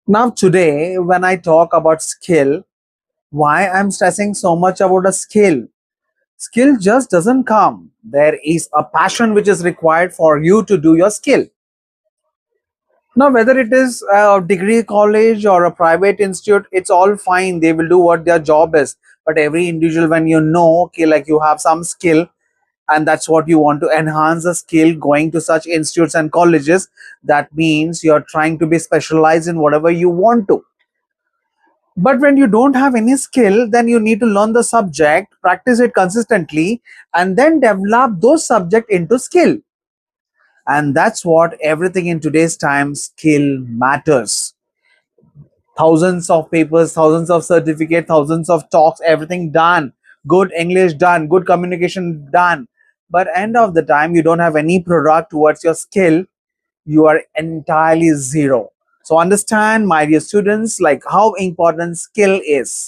Now, today, when I talk about skill, why I'm stressing so much about a skill? Skill just doesn't come. There is a passion which is required for you to do your skill. Now, whether it is a degree college or a private institute, it's all fine. They will do what their job is. But every individual, when you know, okay, like you have some skill, and that's what you want to enhance the skill going to such institutes and colleges, that means you're trying to be specialized in whatever you want to. But when you don't have any skill, then you need to learn the subject, practice it consistently, and then develop those subject into skill. And that's what everything in today's time skill matters. Thousands of papers, thousands of certificates, thousands of talks, everything done. Good English done, good communication done. But end of the time, you don't have any product towards your skill, you are entirely zero. So understand, my dear students, like how important skill is.